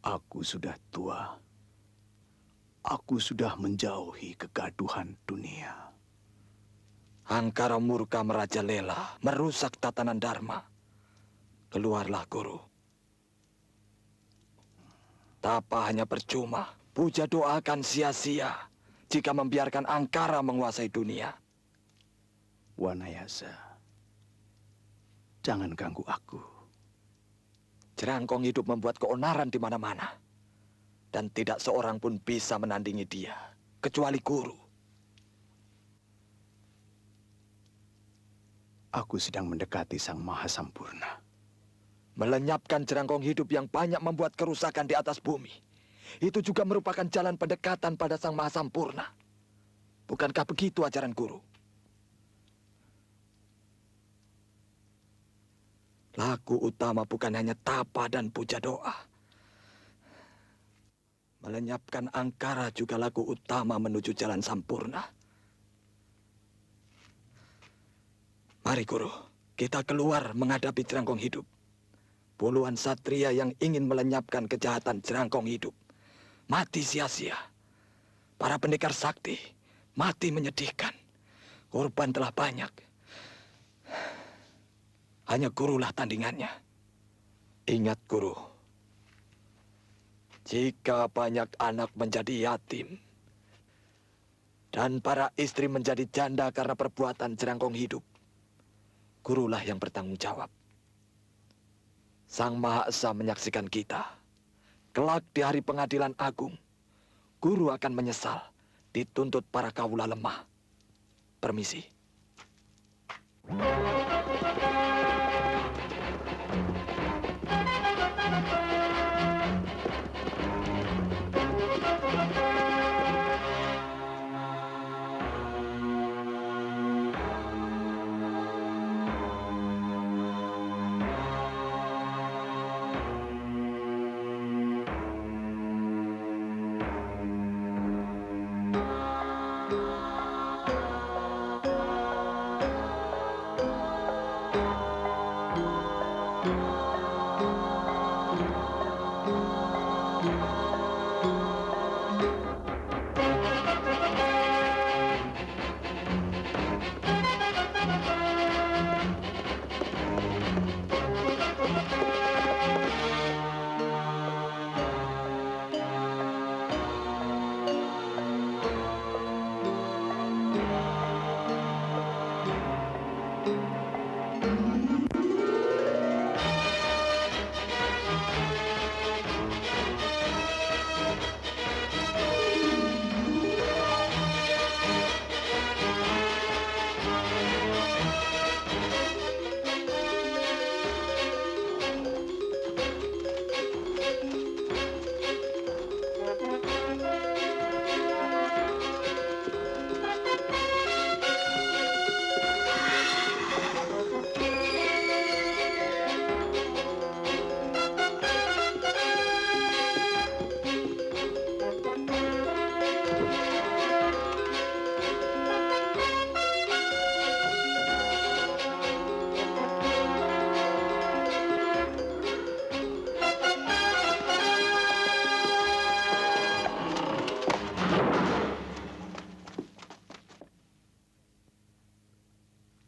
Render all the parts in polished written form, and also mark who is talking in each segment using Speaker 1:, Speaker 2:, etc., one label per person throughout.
Speaker 1: Aku sudah tua. Aku sudah menjauhi kegaduhan dunia.
Speaker 2: Angkara murka merajalela, merusak tatanan dharma. Keluarlah, Guru. Tapa hanya percuma, puja doa akan sia-sia jika membiarkan angkara menguasai dunia.
Speaker 1: Wanayasa, jangan ganggu aku.
Speaker 2: Jerangkong hidup membuat keonaran di mana-mana. Dan tidak seorang pun bisa menandingi dia, kecuali Guru.
Speaker 1: Aku sedang mendekati Sang Maha Sampurna.
Speaker 2: Melenyapkan jerangkong hidup yang banyak membuat kerusakan di atas bumi. Itu juga merupakan jalan pendekatan pada Sang Maha Sampurna. Bukankah begitu ajaran Guru? Laku utama bukan hanya tapa dan puja doa. Melenyapkan angkara juga laku utama menuju jalan sampurna. Mari, Guru, kita keluar menghadapi jerangkong hidup. Puluhan satria yang ingin melenyapkan kejahatan jerangkong hidup mati sia-sia. Para pendekar sakti mati menyedihkan. Korban telah banyak. Hanya Gurulah tandingannya. Ingat, Guru. Jika banyak anak menjadi yatim, dan para istri menjadi janda karena perbuatan jerangkong hidup, Gurulah yang bertanggung jawab. Sang Maha Esa menyaksikan kita. Kelak di hari pengadilan agung, Guru akan menyesal dituntut para kawula lemah. Permisi.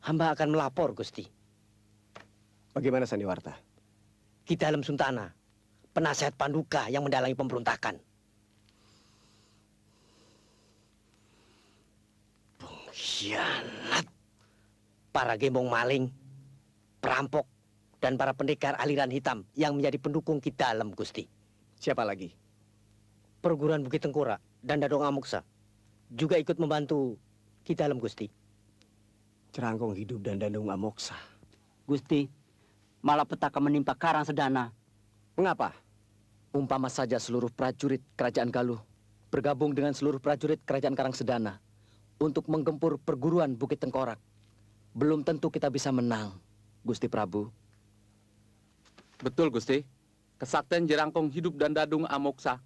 Speaker 3: Hamba akan melapor, Gusti.
Speaker 4: Bagaimana Sandiwarta?
Speaker 3: Ki Dalem Suntana, penasehat Panduka yang mendalangi pemberontakan. Pengkhianat. Para gembong maling, perampok, dan para pendekar aliran hitam yang menjadi pendukung Ki Dalem, Gusti.
Speaker 4: Siapa lagi?
Speaker 3: Perguruan Bukit Tengkorak dan Dadong Amoksa juga ikut membantu Ki Dalem, Gusti.
Speaker 4: Jerangkong hidup dan Dadong Amoksa.
Speaker 5: Gusti, malapetaka menimpa Karang Sedana.
Speaker 4: Mengapa?
Speaker 6: Umpama saja seluruh prajurit Kerajaan Galuh bergabung dengan seluruh prajurit Kerajaan Karang Sedana untuk menggempur perguruan Bukit Tengkorak. Belum tentu kita bisa menang, Gusti Prabu.
Speaker 7: Betul, Gusti. Kesaktian Jerangkong hidup dan Dadung Amoksa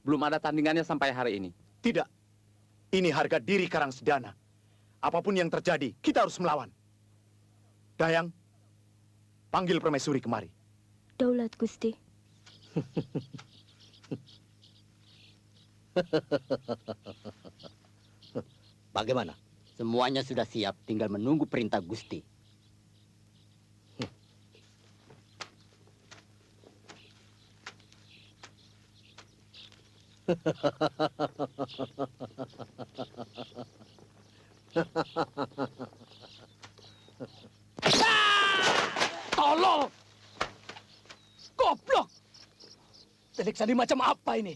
Speaker 7: belum ada tandingannya sampai hari ini.
Speaker 1: Tidak. Ini harga diri Karang Sedana. Apapun yang terjadi, kita harus melawan. Dayang, panggil permaisuri kemari.
Speaker 8: Daulat, Gusti.
Speaker 3: Bagaimana?
Speaker 5: Semuanya sudah siap, tinggal menunggu perintah Gusti.
Speaker 6: Tolong! Goblok! Delik sandi macam apa ini?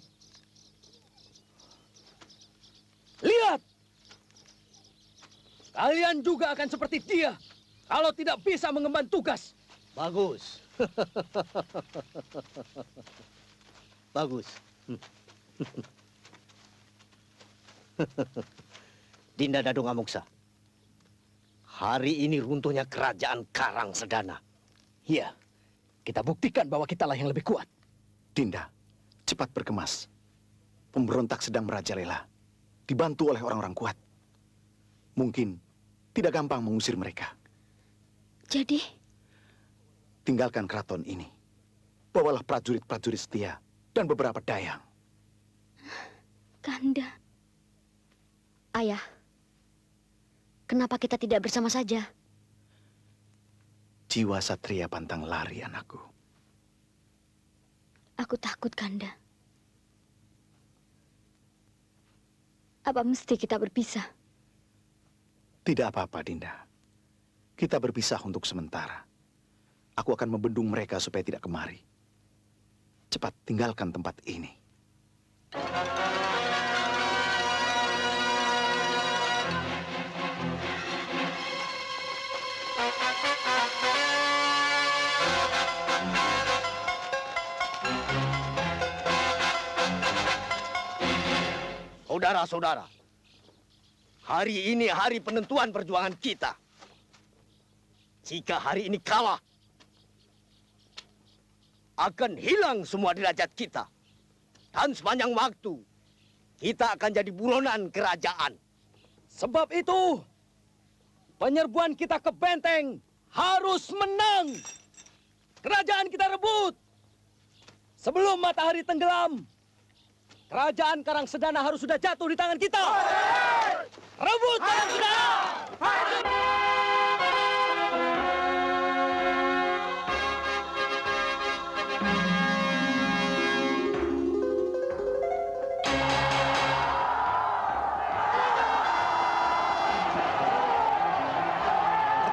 Speaker 6: Lihat! Kalian juga akan seperti dia kalau tidak bisa mengemban tugas.
Speaker 3: Bagus. Bagus. Dinda Dadung Amoksa. Hari ini runtuhnya kerajaan Karang Sedana.
Speaker 6: Iya, kita buktikan bahwa kitalah yang lebih kuat.
Speaker 1: Dinda, cepat berkemas. Pemberontak sedang merajalela, dibantu oleh orang-orang kuat. Mungkin tidak gampang mengusir mereka.
Speaker 8: Jadi,
Speaker 1: Tinggalkan keraton ini. Bawalah prajurit-prajurit setia dan beberapa dayang.
Speaker 8: Kanda. Ayah, kenapa kita tidak bersama saja?
Speaker 1: Jiwa satria pantang lari, anakku.
Speaker 8: Aku takut, Kanda. Apa mesti kita berpisah?
Speaker 1: Tidak apa-apa, Dinda. Kita berpisah untuk sementara. Aku akan membendung mereka supaya tidak kemari. Cepat tinggalkan tempat ini.
Speaker 3: Saudara-saudara, hari ini hari penentuan perjuangan kita. Jika hari ini kalah, akan hilang semua derajat kita. Dan sepanjang waktu, kita akan jadi buronan kerajaan.
Speaker 6: Sebab itu, penyerbuan kita ke benteng harus menang. Kerajaan kita rebut. Sebelum matahari tenggelam, kerajaan Karang Sedana harus sudah jatuh di tangan kita. Rebut Karang Sedana!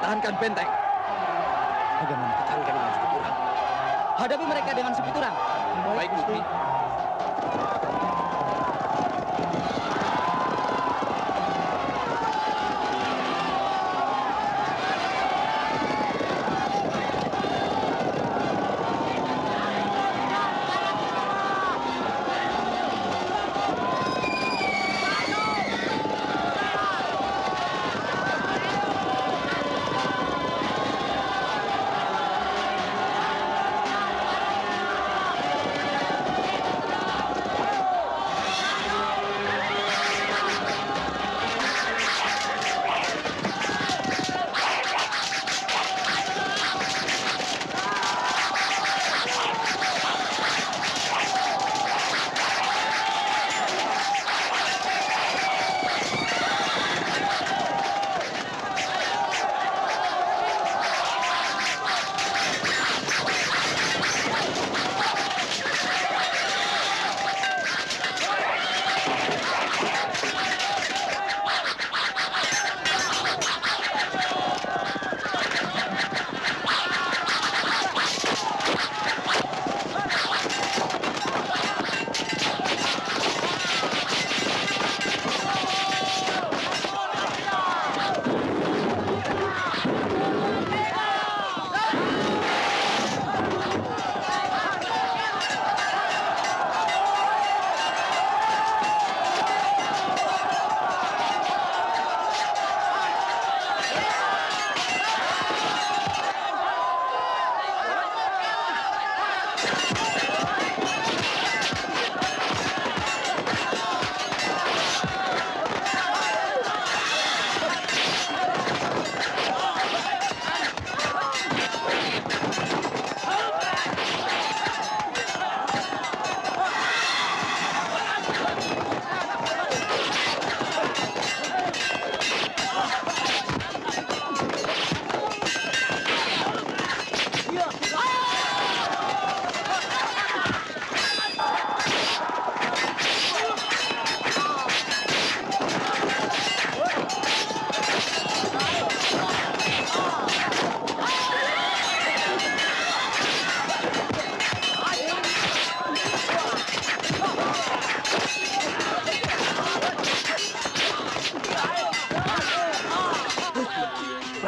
Speaker 2: Pertahankan benteng.
Speaker 6: Bagaimana pertahankan dengan Sepiturang? Hadapi mereka dengan Sepiturang.
Speaker 7: Baik, Gusti.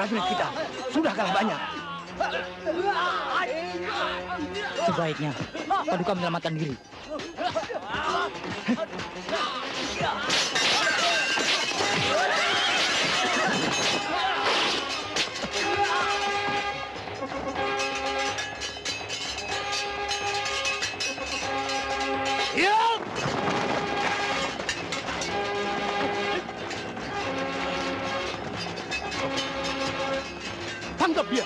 Speaker 3: prajurit kita sudah kalah banyak.
Speaker 6: Sebaiknya Paduka menyelamatkan diri.
Speaker 1: Tangkap dia!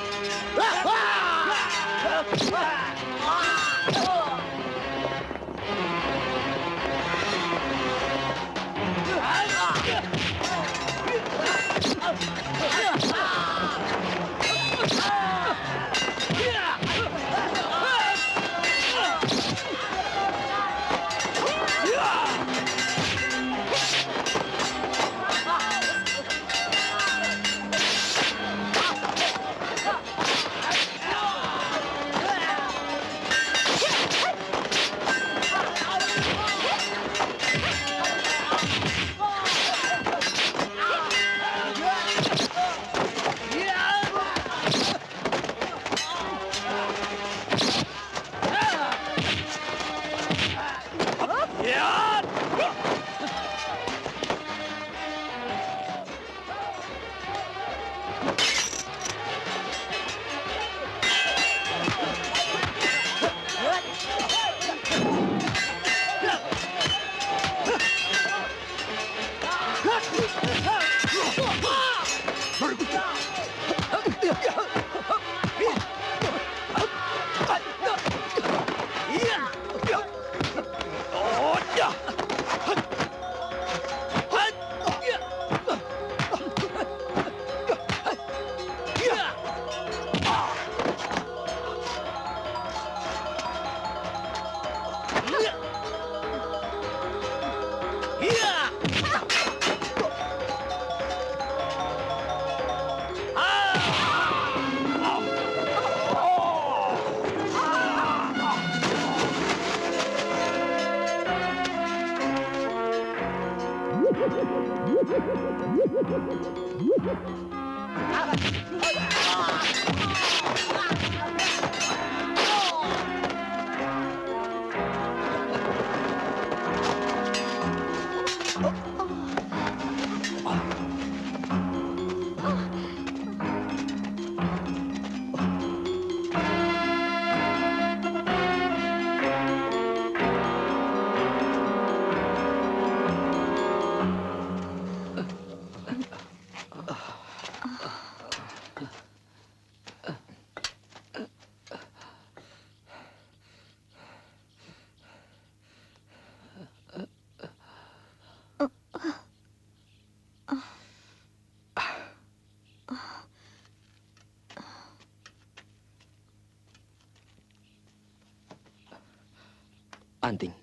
Speaker 3: Anting,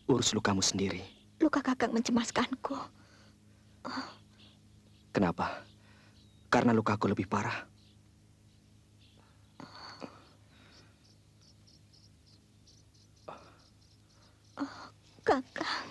Speaker 3: urus lukamu sendiri.
Speaker 8: Luka Kakang mencemaskanku.
Speaker 3: Kenapa? Karena lukaku lebih parah.
Speaker 8: Kakang.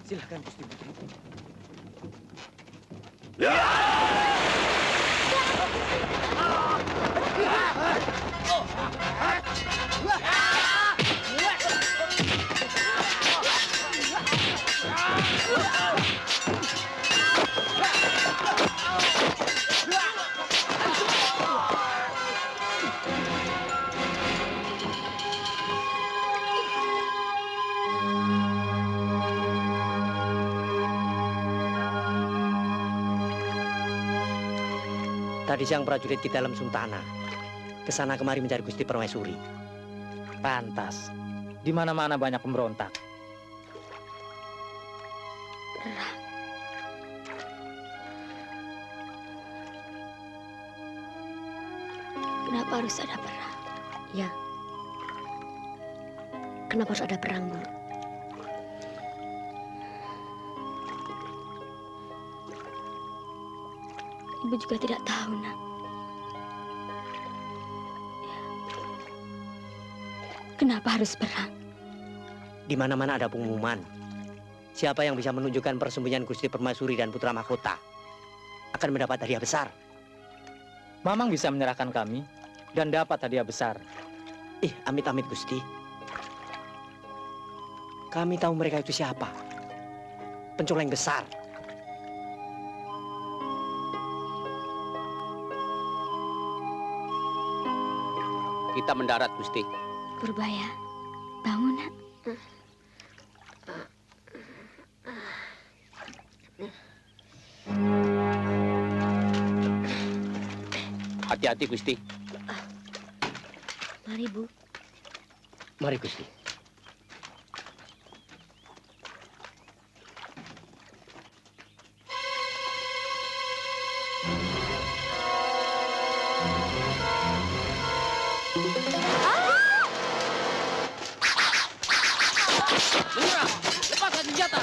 Speaker 3: Silakan Gusti Putri. Tadi siang prajurit kita dalam Suntana. Kesana kemari mencari Gusti Permaisuri.
Speaker 6: Pantas. Di mana-mana banyak pemberontak.
Speaker 8: Kenapa harus ada perang?
Speaker 9: Ya. Kenapa harus ada perang, Bu?
Speaker 8: Ibu juga tidak tahu, Nak. Kenapa harus perang?
Speaker 3: Di mana-mana ada pengumuman. Siapa yang bisa menunjukkan persembunyian Gusti Permaisuri dan Putra Mahkota akan mendapat hadiah besar.
Speaker 6: Mamang bisa menyerahkan kami dan dapat hadiah besar.
Speaker 3: Amit-amit Gusti. Kami tahu mereka itu siapa. Pencoleng besar.
Speaker 5: Kita mendarat, Gusti.
Speaker 8: Purbaya, bangun, Nak.
Speaker 5: Hati-hati, Gusti.
Speaker 9: Mari, Bu.
Speaker 3: Mari Gusti.
Speaker 6: Menyerah! Lepaskan senjata!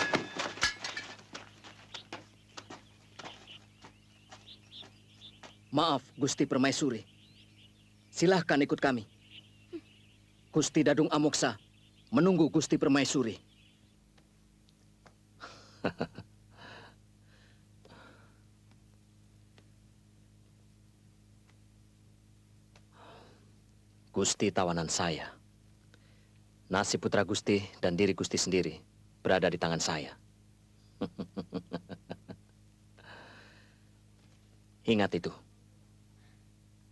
Speaker 6: Maaf, Gusti Permaisuri. Silahkan ikut kami. Gusti Dadung Amoksa menunggu Gusti Permaisuri. Gusti tawanan saya. Nasib putra Gusti dan diri Gusti sendiri berada di tangan saya. Ingat itu.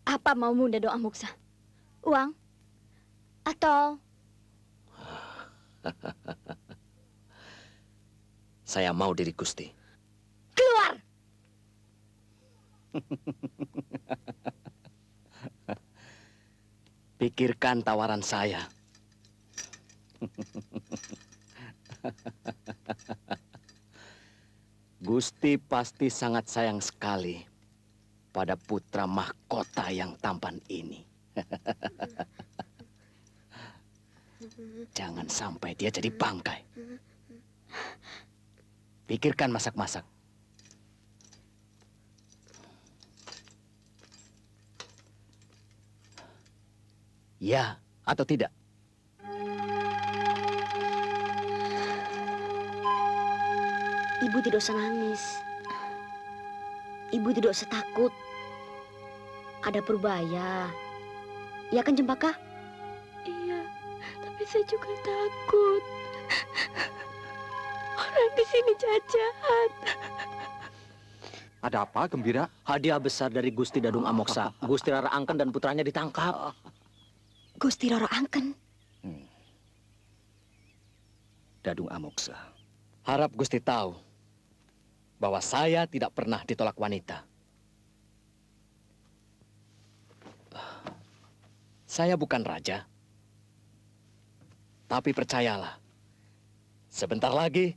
Speaker 8: Apa maumu, Dadung Amoksa? Uang? Atau
Speaker 6: Saya mau diri Gusti.
Speaker 8: keluar?
Speaker 6: Pikirkan tawaran saya. Gusti pasti sangat sayang sekali pada putra mahkota yang tampan ini. Jangan sampai dia jadi bangkai. Pikirkan masak-masak. Ya atau tidak?
Speaker 9: Ibu tidak usah nangis. Ibu tidak usah takut. Ada Purbaya. Ya kan, Cempaka?
Speaker 8: Iya, tapi saya juga takut. Orang di sini jahat.
Speaker 2: Ada apa, Gembira?
Speaker 6: Hadiah besar dari Gusti Dadung Amoksa. Gusti Rara Angken dan putranya ditangkap.
Speaker 8: Gusti Roro Angken.
Speaker 6: Dadung Amoksa. Harap Gusti tahu bahwa saya tidak pernah ditolak wanita. Saya bukan raja. Tapi percayalah, sebentar lagi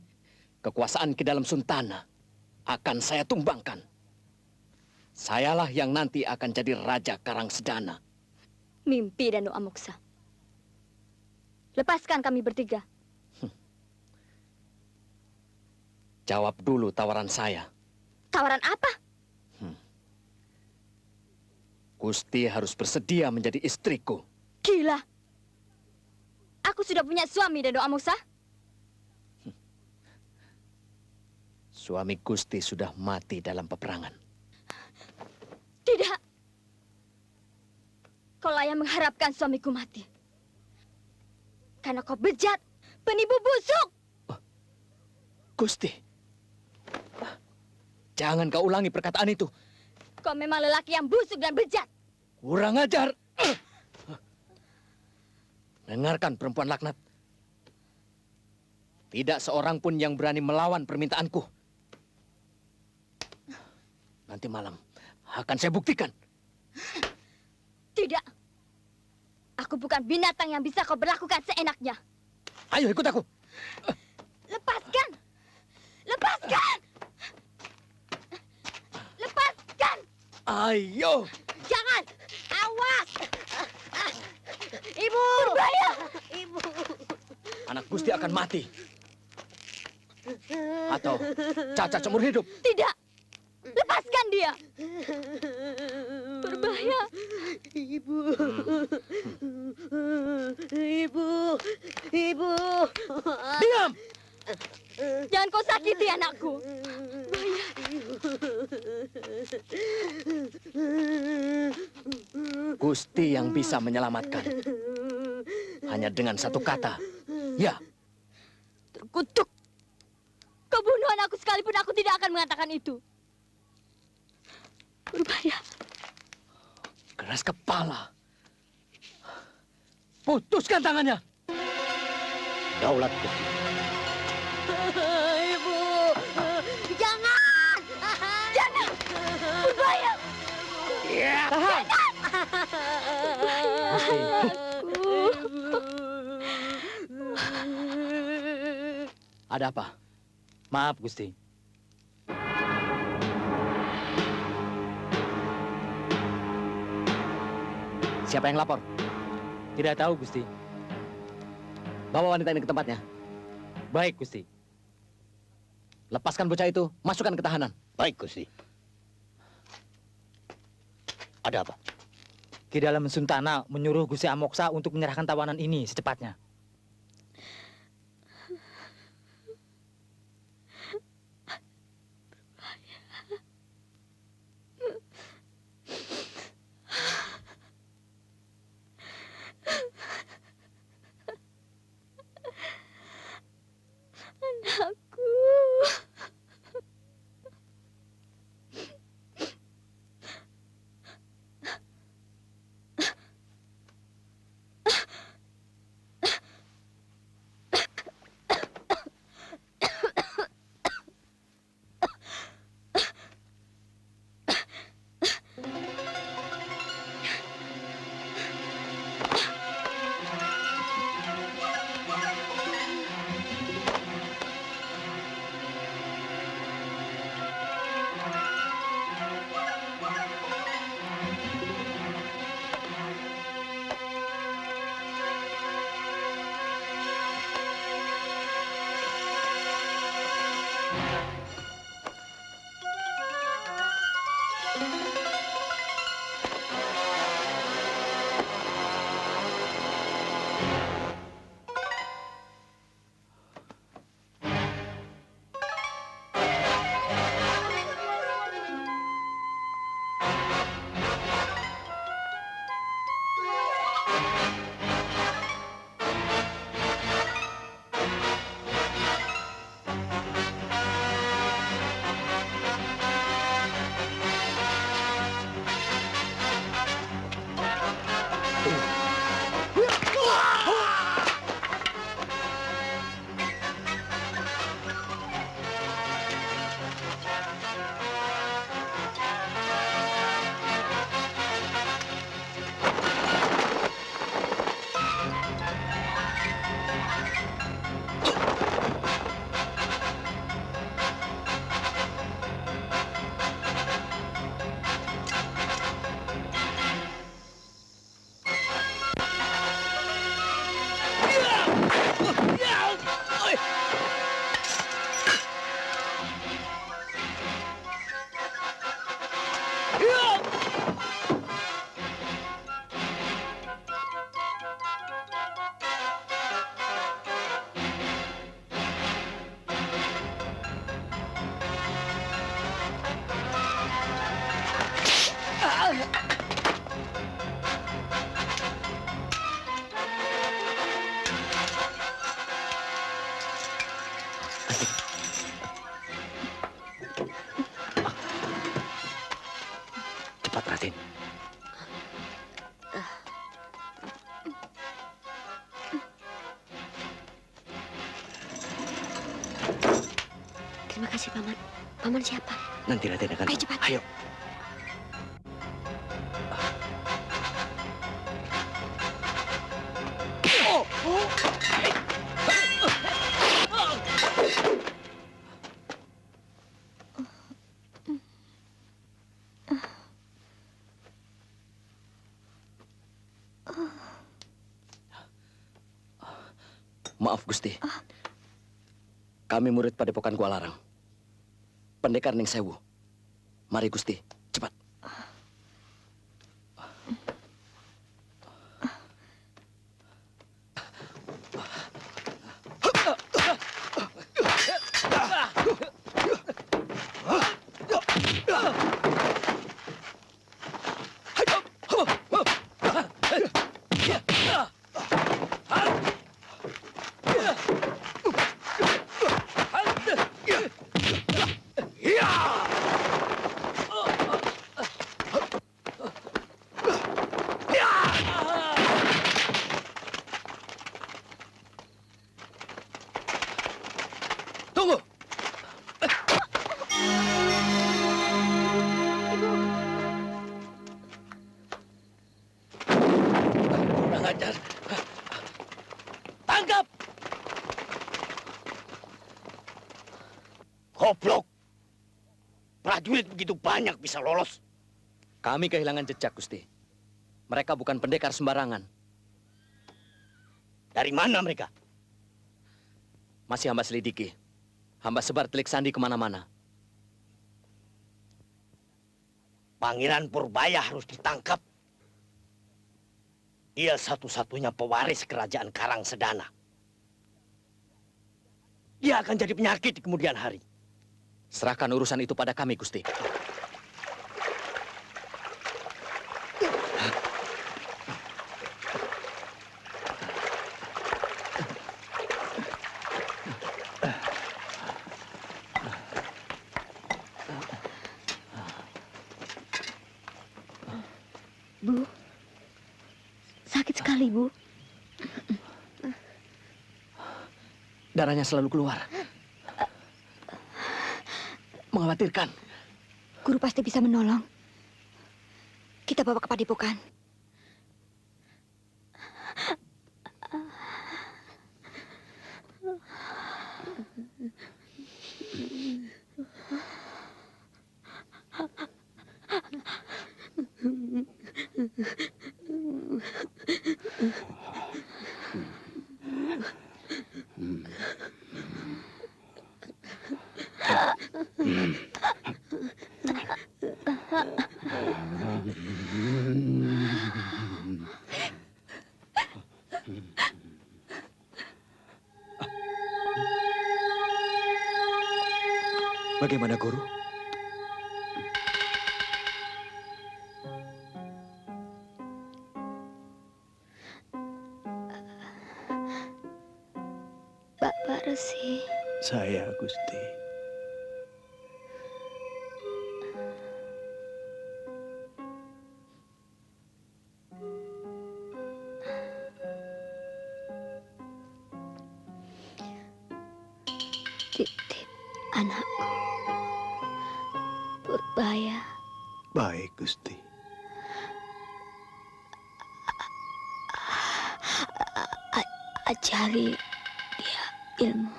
Speaker 6: kekuasaan Ki Dalam Suntana akan saya tumbangkan. Sayalah yang nanti akan jadi Raja Karangsedana.
Speaker 8: Mimpi, Dadung Amoksa. Lepaskan kami bertiga.
Speaker 6: Jawab dulu tawaran saya.
Speaker 8: Tawaran apa?
Speaker 6: Gusti harus bersedia menjadi istriku.
Speaker 8: Gila. Aku sudah punya suami, Dadung Amoksa.
Speaker 6: Suami Gusti sudah mati dalam peperangan.
Speaker 8: Tidak. Kau layak mengharapkan suamiku mati. Karena kau bejat, penipu busuk.
Speaker 6: Gusti, jangan kau ulangi perkataan itu.
Speaker 8: Kau memang lelaki yang busuk dan bejat.
Speaker 6: Kurang ajar. Dengarkan perempuan laknat. Tidak seorang pun yang berani melawan permintaanku. Nanti malam akan saya buktikan.
Speaker 8: Tidak. Aku bukan binatang yang bisa kau berlakukan seenaknya.
Speaker 6: Ayo ikut aku.
Speaker 8: Lepaskan. Lepaskan. Lepaskan.
Speaker 6: Ayo.
Speaker 8: Jangan. Awas.
Speaker 9: Ibu!
Speaker 8: Berbahaya!
Speaker 9: Ibu!
Speaker 6: Anak Gusti akan mati. Atau cacat seumur hidup.
Speaker 8: Tidak! Lepaskan dia! Berbahaya!
Speaker 9: Ibu! Ibu! Ibu!
Speaker 6: Diam!
Speaker 8: Jangan kau sakiti anakku.
Speaker 6: Gusti yang bisa menyelamatkan. Hanya dengan satu kata. Ya,
Speaker 8: Terkutuk! Kau bunuh anakku sekalipun aku tidak akan mengatakan itu. Berbahaya.
Speaker 6: keras kepala. Putuskan tangannya.
Speaker 3: Daulat Gusti.
Speaker 9: Ibu! Jangan!
Speaker 8: Jangan! Berbahaya!
Speaker 6: Tahan. Gusti. Ada apa?
Speaker 10: Maaf, Gusti.
Speaker 6: Siapa yang lapor?
Speaker 10: Tidak tahu, Gusti.
Speaker 6: Bawa wanita ini ke tempatnya.
Speaker 10: Baik, Gusti.
Speaker 6: Lepaskan bocah itu, masukkan ke tahanan.
Speaker 3: Baik, Gusti. Ada apa?
Speaker 10: Ki Dalam Suntana menyuruh Gusti Amoksa untuk menyerahkan tawanan ini secepatnya.
Speaker 8: Anakku.
Speaker 6: Cepat, Raden.
Speaker 9: Terima kasih, Paman. Paman siapa?
Speaker 6: Nanti Raden akan...
Speaker 9: Ayo, cepat.
Speaker 6: Ayo. Maaf, Gusti. Kami murid Padepokan Kualarang. Pendekar Ning Sewu. Mari, Gusti. Cepat.
Speaker 3: Tunggu! Kurang ajar. Tangkap! Goblok! Prajurit begitu banyak bisa lolos.
Speaker 6: Kami kehilangan jejak, Gusti. Mereka bukan pendekar sembarangan.
Speaker 3: Dari mana mereka?
Speaker 6: Masih hamba selidiki. Hamba sebar telik sandi kemana-mana.
Speaker 3: Pangeran Purbaya harus ditangkap. Dia satu-satunya pewaris kerajaan Karang Sedana. Dia akan jadi penyakit di kemudian hari.
Speaker 6: Serahkan urusan itu pada kami, Gusti.
Speaker 9: Bu, sakit sekali, Bu.
Speaker 6: Darahnya selalu keluar. Mengkhawatirkan.
Speaker 8: Guru pasti bisa menolong. Kita bawa ke padepokan.
Speaker 2: Bagaimana, Guru?
Speaker 8: Bapak Resi.
Speaker 1: Saya, Gusti.
Speaker 8: Titip anakku. Purbaya.
Speaker 1: Baik, Gusti.
Speaker 8: Ajari dia ilmu.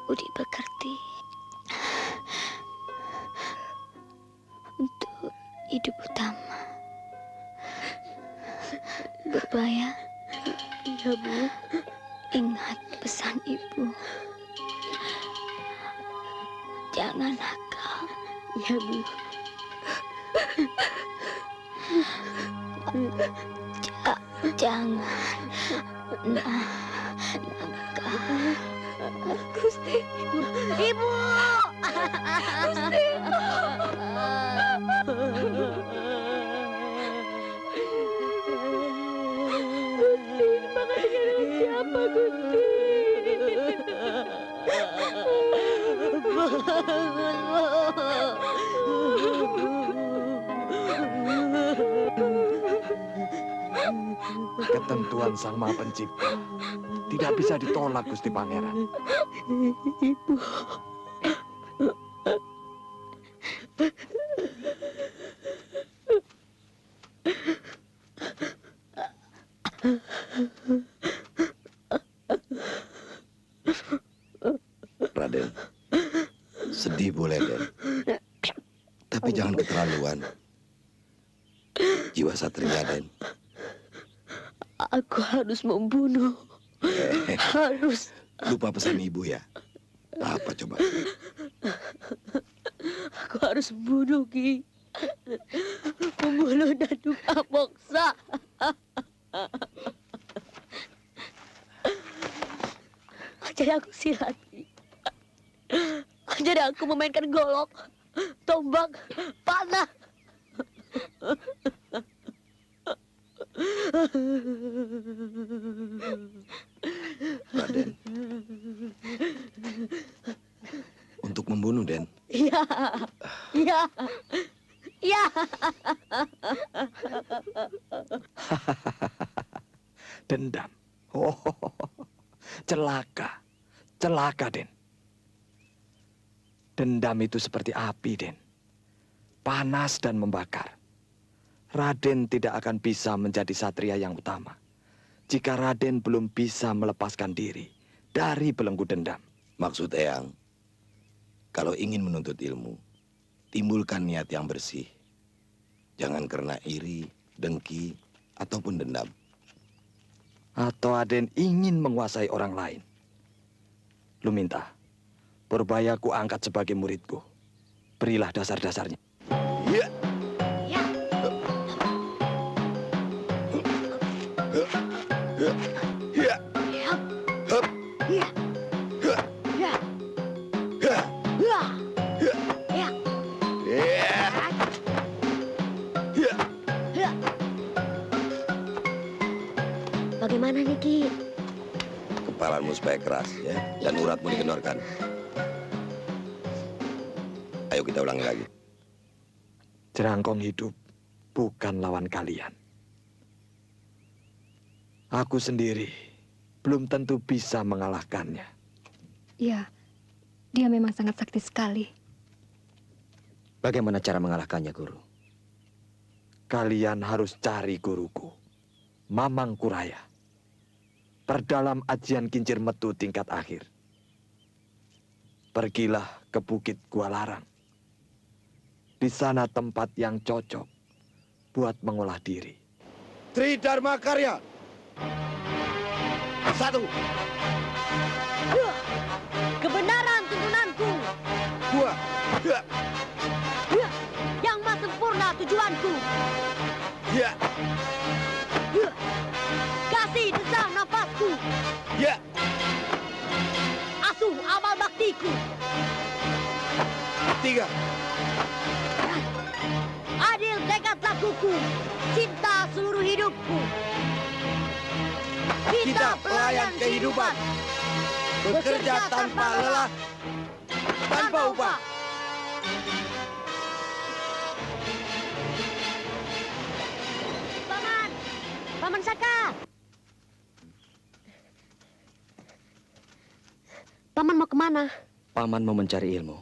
Speaker 8: Budi pekerti. Untuk hidup utama. Purbaya. Iya, Bu. Ingat pesan Ibu. Jangan nakal. Ya, Bu. Jangan nakal. Gusti. Ibu. Gusti. Gusti, makanya dengan siapa, Gusti?
Speaker 2: Ketentuan Sang Maha Pencipta tidak bisa ditolak, Gusti Pangeran.
Speaker 8: Ibu.
Speaker 11: Raden, sedih boleh, Den. Tapi jangan keterlaluan. Jiwa satria, Den.
Speaker 9: Aku harus membunuh. Harus.
Speaker 11: Lupa pesan ibu ya. Apa coba?
Speaker 9: Aku harus membunuh, Ki. Membunuh Dandung Amoksa. Ajari aku silat, Ki. Ajari aku memainkan golok, tombak, panah.
Speaker 11: Raden. Untuk membunuh, Den.
Speaker 9: Iya. Iya. Iya.
Speaker 2: Dendam. Oh, celaka. Celaka, Den. Dendam itu seperti api, Den. Panas dan membakar. Raden tidak akan bisa menjadi satria yang utama jika Raden belum bisa melepaskan diri dari belenggu dendam.
Speaker 11: Maksud Eyang, kalau ingin menuntut ilmu, timbulkan niat yang bersih. Jangan karena iri, dengki, ataupun dendam.
Speaker 2: Atau Raden ingin menguasai orang lain. Lu minta, Purbaya ku angkat sebagai muridku. Berilah dasar-dasarnya.
Speaker 11: Iya.
Speaker 9: Bagaimana nih, Ki?
Speaker 11: Kepalamu supaya keras ya, dan uratmu dikendorkan. Ayo kita ulangi lagi.
Speaker 2: Jerangkong hidup bukan lawan kalian. Aku sendiri belum tentu bisa mengalahkannya.
Speaker 8: Ya, dia memang sangat sakti sekali.
Speaker 3: Bagaimana cara mengalahkannya, Guru?
Speaker 2: Kalian harus cari guruku, Mamang Kuraya. Perdalam ajian kincir metu tingkat akhir. Pergilah ke Bukit Gua Larang. Di sana tempat yang cocok buat mengolah diri.
Speaker 11: Tridharma Karya. 1.
Speaker 9: Kebenaran tuntunanku.
Speaker 11: 2.
Speaker 9: Yang mas sempurna tujuanku.
Speaker 11: Ya.
Speaker 9: Kasih desah nafasku.
Speaker 11: Ya.
Speaker 9: Asuh amal baktiku.
Speaker 11: 3.
Speaker 9: Adil tekad lakuku. Cinta seluruh hidupku.
Speaker 11: Kita pelayan kehidupan. Bekerja tanpa lelah, tanpa upah.
Speaker 9: Paman, Paman Saka. Paman mau kemana?
Speaker 6: Paman mau mencari ilmu.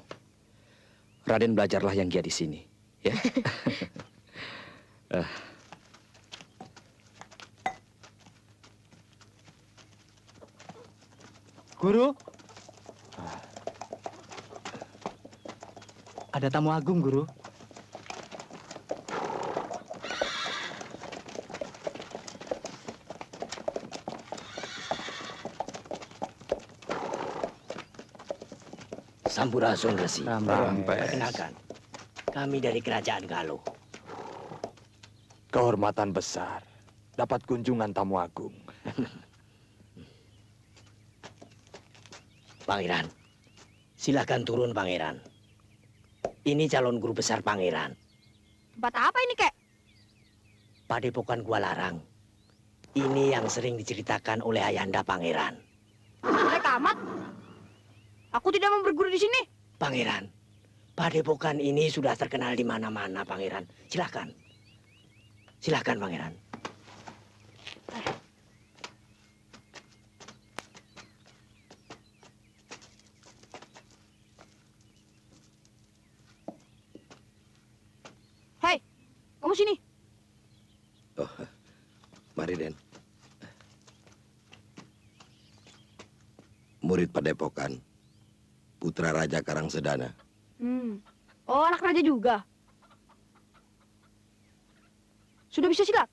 Speaker 6: Raden belajarlah yang giat di sini, ya.
Speaker 10: Guru. Ada tamu agung, Guru.
Speaker 3: Sampurasun Resi.
Speaker 2: Perkenalkan,
Speaker 3: Kami dari Kerajaan Galuh.
Speaker 2: kehormatan besar dapat kunjungan tamu agung.
Speaker 3: Pangeran, silakan turun, Pangeran. Ini calon guru besar Pangeran.
Speaker 8: Tempat apa ini, Kek?
Speaker 3: Padepokan Gua Larang. Ini yang sering diceritakan oleh ayahanda Pangeran.
Speaker 8: Jelek amat. Aku tidak mau berguru di sini.
Speaker 3: Pangeran, padepokan ini sudah terkenal di mana-mana, Pangeran. Silakan. Silakan, Pangeran.
Speaker 8: Hei, kamu sini.
Speaker 11: Oh, mari, Den. Murid Padepokan, putra Raja Karangsedana.
Speaker 8: Oh, anak raja juga. Sudah bisa silat?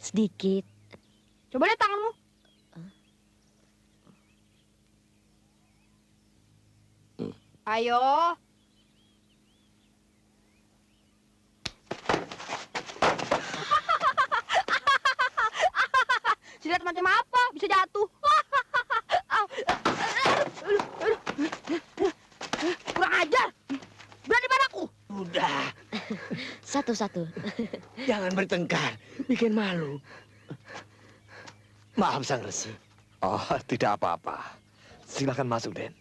Speaker 9: Sedikit.
Speaker 8: Coba lihat tanganmu. Ayo. Silat macam apa? Bisa jatuh. Kurang ajar. Berani padaku.
Speaker 3: Udah,
Speaker 9: Satu-satu.
Speaker 3: jangan bertengkar. Bikin malu. Maaf, Sang Resi.
Speaker 2: Oh, tidak apa-apa. Silakan masuk, Den.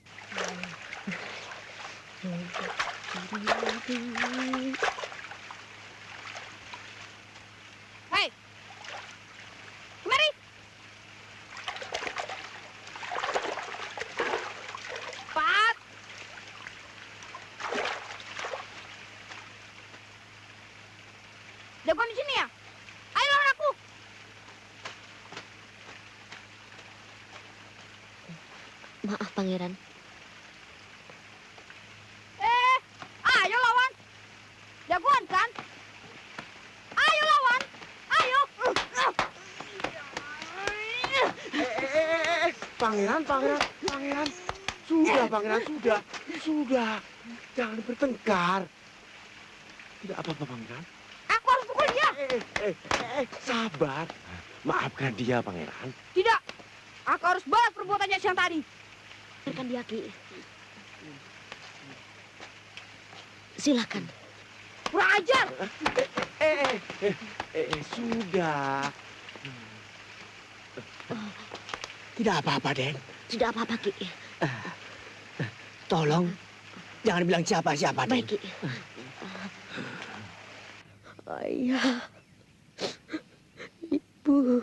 Speaker 8: Hei. Kemari. Cepat. Jagoan di sini ya? Ayo lawan aku.
Speaker 9: Maaf, Pangeran.
Speaker 8: Ayo lawan. Jagoan kan? Ayo lawan. Ayo.
Speaker 4: Pangeran. Sudah, Pangeran, sudah. Jangan bertengkar. Tidak apa-apa, Pangeran.
Speaker 8: Aku harus pukul dia.
Speaker 4: Sabar. Maafkan dia, Pangeran.
Speaker 8: Tidak. Aku harus balas perbuatannya siang tadi.
Speaker 9: Biarkan dia, Ki. Silakan.
Speaker 8: Kurang ajar.
Speaker 4: Sudah.
Speaker 3: Tidak apa-apa, Den.
Speaker 9: Tidak apa-apa, Ki.
Speaker 3: Tolong, jangan bilang siapa-siapa, Den.
Speaker 9: Baik, Ki. Ayah. Ibu.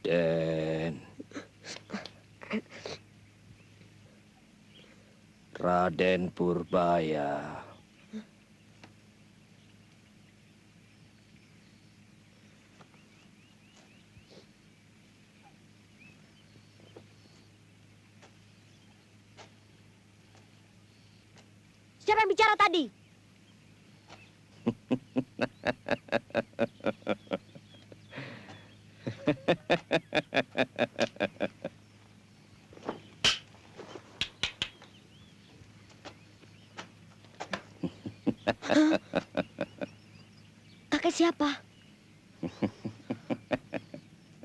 Speaker 11: Den. Raden Purbaya.
Speaker 9: Siapa yang bicara tadi? Hah? Kakek siapa?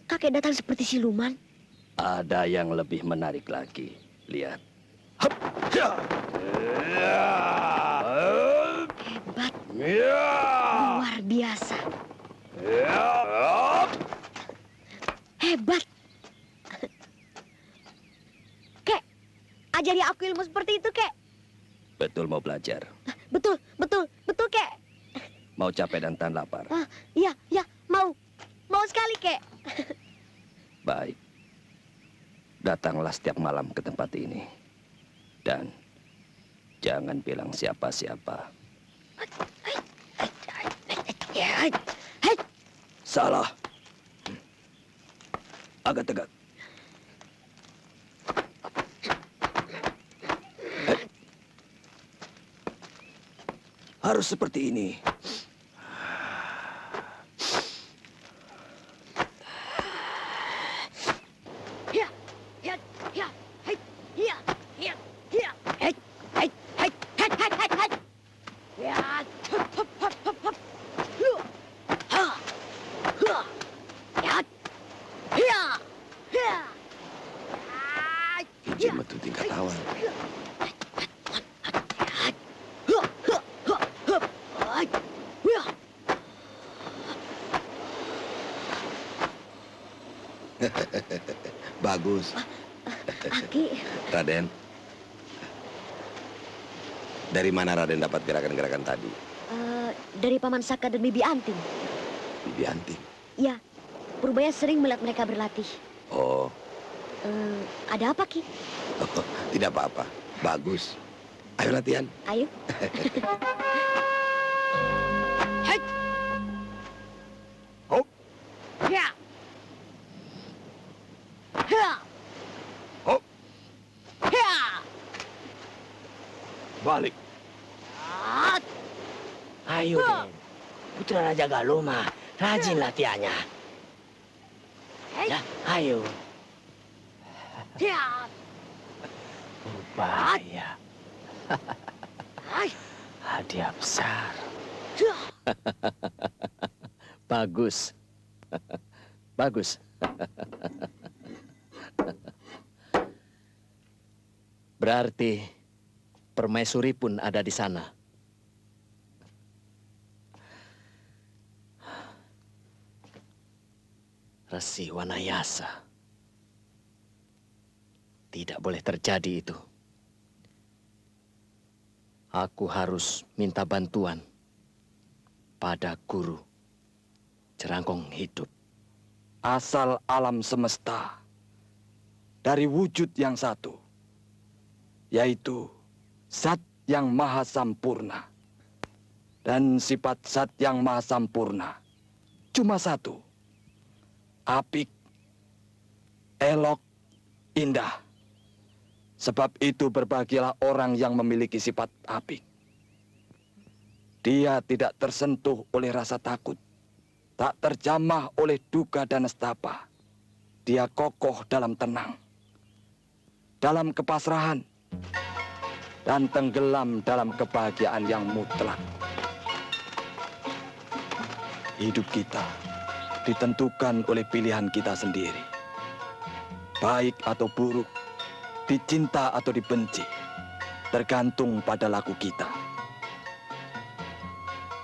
Speaker 9: Kakek datang seperti siluman.
Speaker 11: Ada yang lebih menarik lagi. Lihat.
Speaker 9: Hebat. Luar biasa. Hebat. Kek, ajari aku ilmu seperti itu, Kek.
Speaker 11: Betul mau belajar.
Speaker 9: Betul, Kek.
Speaker 11: Mau capek dan tahan lapar.
Speaker 9: Iya, mau. Mau sekali, Kek.
Speaker 11: Baik. Datanglah setiap malam ke tempat ini. Dan jangan bilang siapa-siapa. Salah. Agak tegak. Harus seperti ini. Izin metu tingkat awal. Bagus.
Speaker 9: Aki,
Speaker 11: Raden. Dari mana Raden dapat gerakan-gerakan tadi?
Speaker 9: dari Paman Saka dan Bibi Anting.
Speaker 11: Bibi Anting.
Speaker 9: Ya, Purbaya sering melihat mereka berlatih.
Speaker 11: Oh,
Speaker 9: Ada apa, Ki?
Speaker 11: tidak apa-apa. Bagus. Ayo latihan.
Speaker 9: Ayo.
Speaker 11: Hop.
Speaker 8: Ya.
Speaker 11: Hop.
Speaker 8: Ya.
Speaker 11: Balik.
Speaker 3: Ayo, Den. Putra Raja Galuh mah rajin latihannya. Ya, ayo.
Speaker 8: Ya.
Speaker 3: Bahaya. Hadiah besar. Bagus. Bagus. Berarti permaisuri pun ada di sana. Resi Wanayasa. Tidak boleh terjadi itu. Aku harus minta bantuan pada guru Jerangkong Hidup.
Speaker 2: Asal alam semesta dari wujud yang satu, yaitu Zat yang maha sampurna. Dan sifat Zat yang maha sampurna cuma satu. Apik, elok, indah. Sebab itu berbahagialah orang yang memiliki sifat apik. Dia tidak tersentuh oleh rasa takut, tak terjamah oleh duka dan nestapa. Dia kokoh dalam tenang, dalam kepasrahan, dan tenggelam dalam kebahagiaan yang mutlak. Hidup kita ditentukan oleh pilihan kita sendiri. Baik atau buruk, dicinta atau dibenci, tergantung pada laku kita.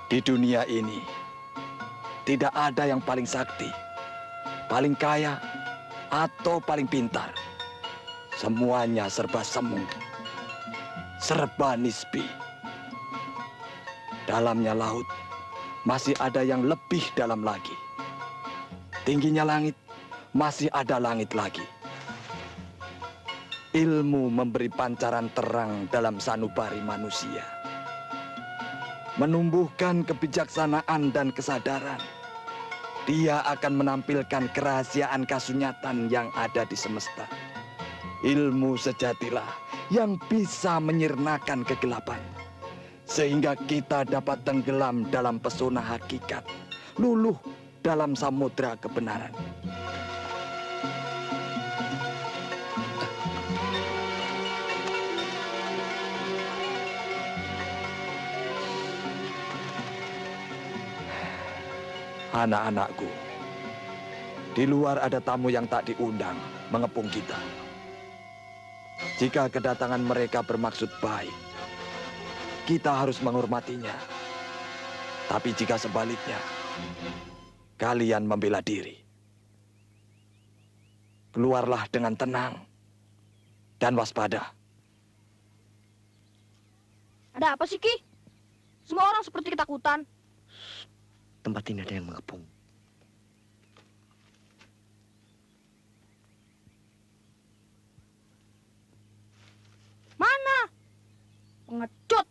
Speaker 2: Di dunia ini, tidak ada yang paling sakti, paling kaya, atau paling pintar. Semuanya serba semu, serba nisbi. Dalamnya laut, masih ada yang lebih dalam lagi. Tingginya langit, masih ada langit lagi. Ilmu memberi pancaran terang dalam sanubari manusia. Menumbuhkan kebijaksanaan dan kesadaran. Dia akan menampilkan kerahasiaan kasunyatan yang ada di semesta. Ilmu sejatilah yang bisa menyirnakan kegelapan. Sehingga kita dapat tenggelam dalam pesona hakikat. Luluh dalam samudra kebenaran. Anak-anakku, di luar ada tamu yang tak diundang mengepung kita. Jika kedatangan mereka bermaksud baik, kita harus menghormatinya. Tapi jika sebaliknya, kalian membela diri. Keluarlah dengan tenang dan waspada.
Speaker 8: Ada apa sih, Ki? Semua orang seperti ketakutan.
Speaker 3: Tempat ini ada yang mengepung.
Speaker 8: Mana? Pengecut.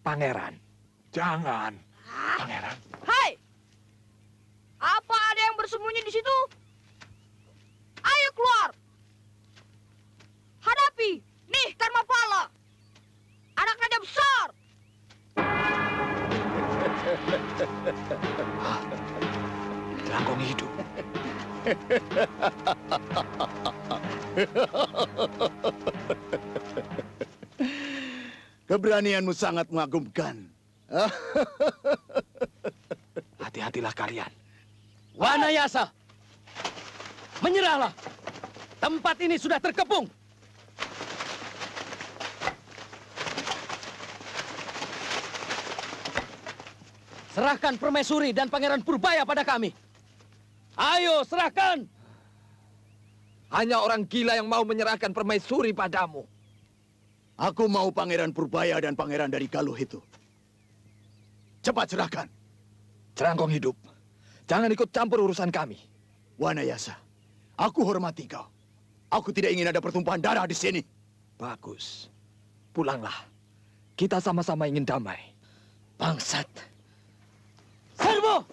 Speaker 2: Pangeran, jangan. Pangeran.
Speaker 8: Hai! Apa ada yang bersembunyi di situ? Ayo keluar! Hadapi! Nih, Karmapala! Anak raja besar!
Speaker 2: Jerangkong Hidup.
Speaker 1: Keberanianmu sangat mengagumkan.
Speaker 2: Hati-hatilah kalian.
Speaker 6: Wanayasa, menyerahlah. Tempat ini sudah terkepung. Serahkan permaisuri dan pangeran Purbaya pada kami. Ayo, serahkan.
Speaker 2: Hanya orang gila yang mau menyerahkan permaisuri padamu.
Speaker 1: Aku mau pangeran Purbaya dan pangeran dari Galuh itu. Cepat serahkan.
Speaker 2: Jerangkong Hidup, jangan ikut campur urusan kami.
Speaker 1: Wanayasa, aku hormati kau. Aku tidak ingin ada pertumpahan darah di sini.
Speaker 2: Bagus. Pulanglah. Kita sama-sama ingin damai.
Speaker 3: Bangsat.
Speaker 6: Serbu!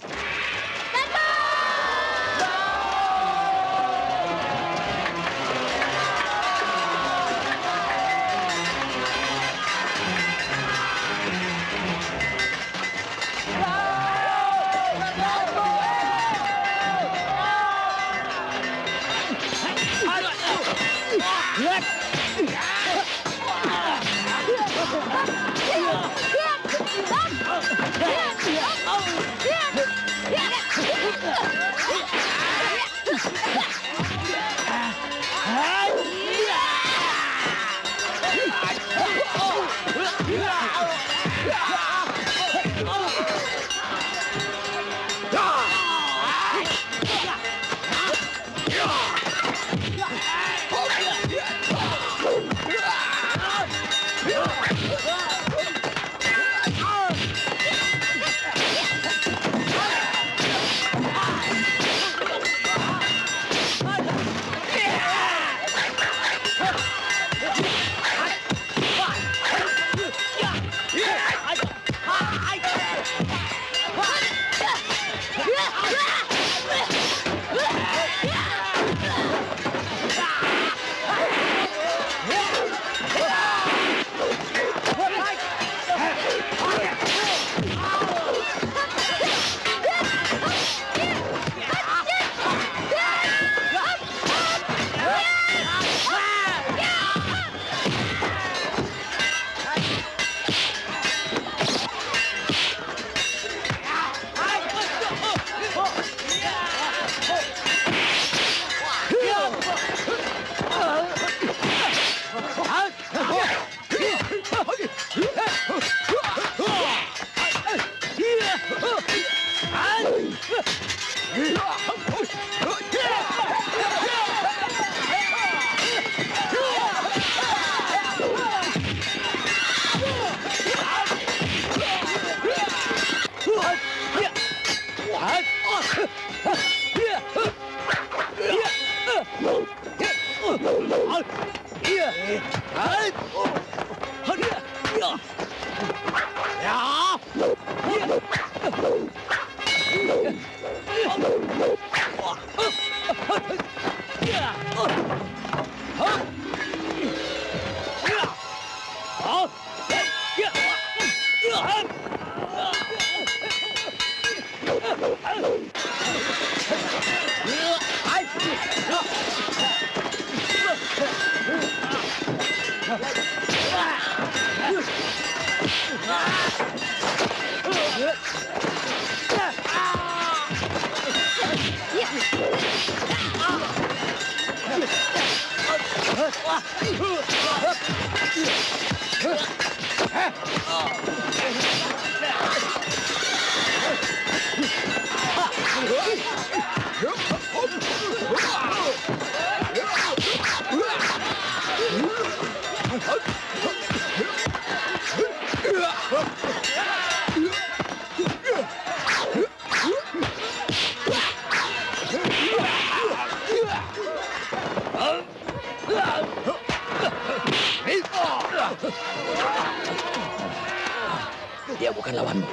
Speaker 6: Dia bukan lawanmu.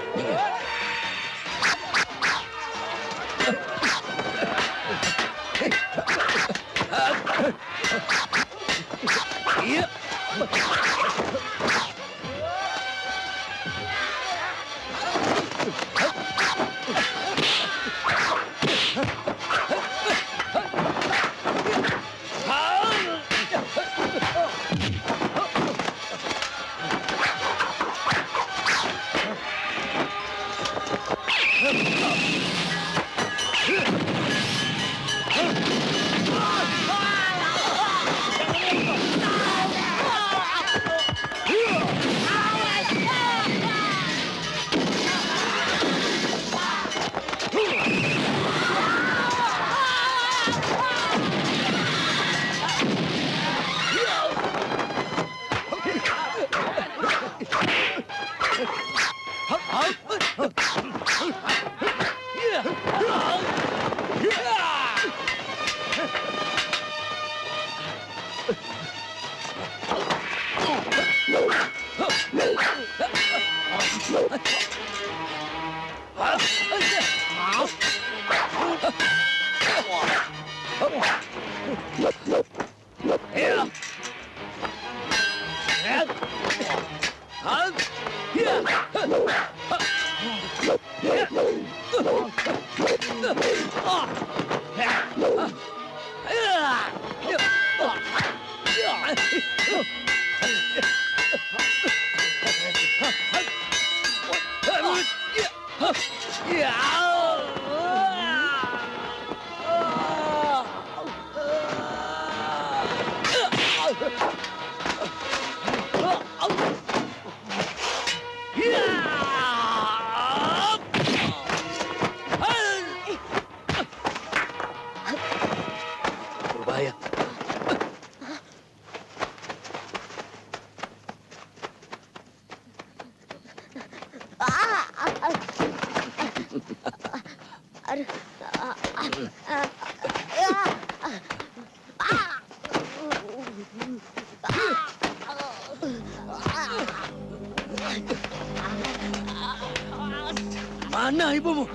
Speaker 6: Mana ibumu?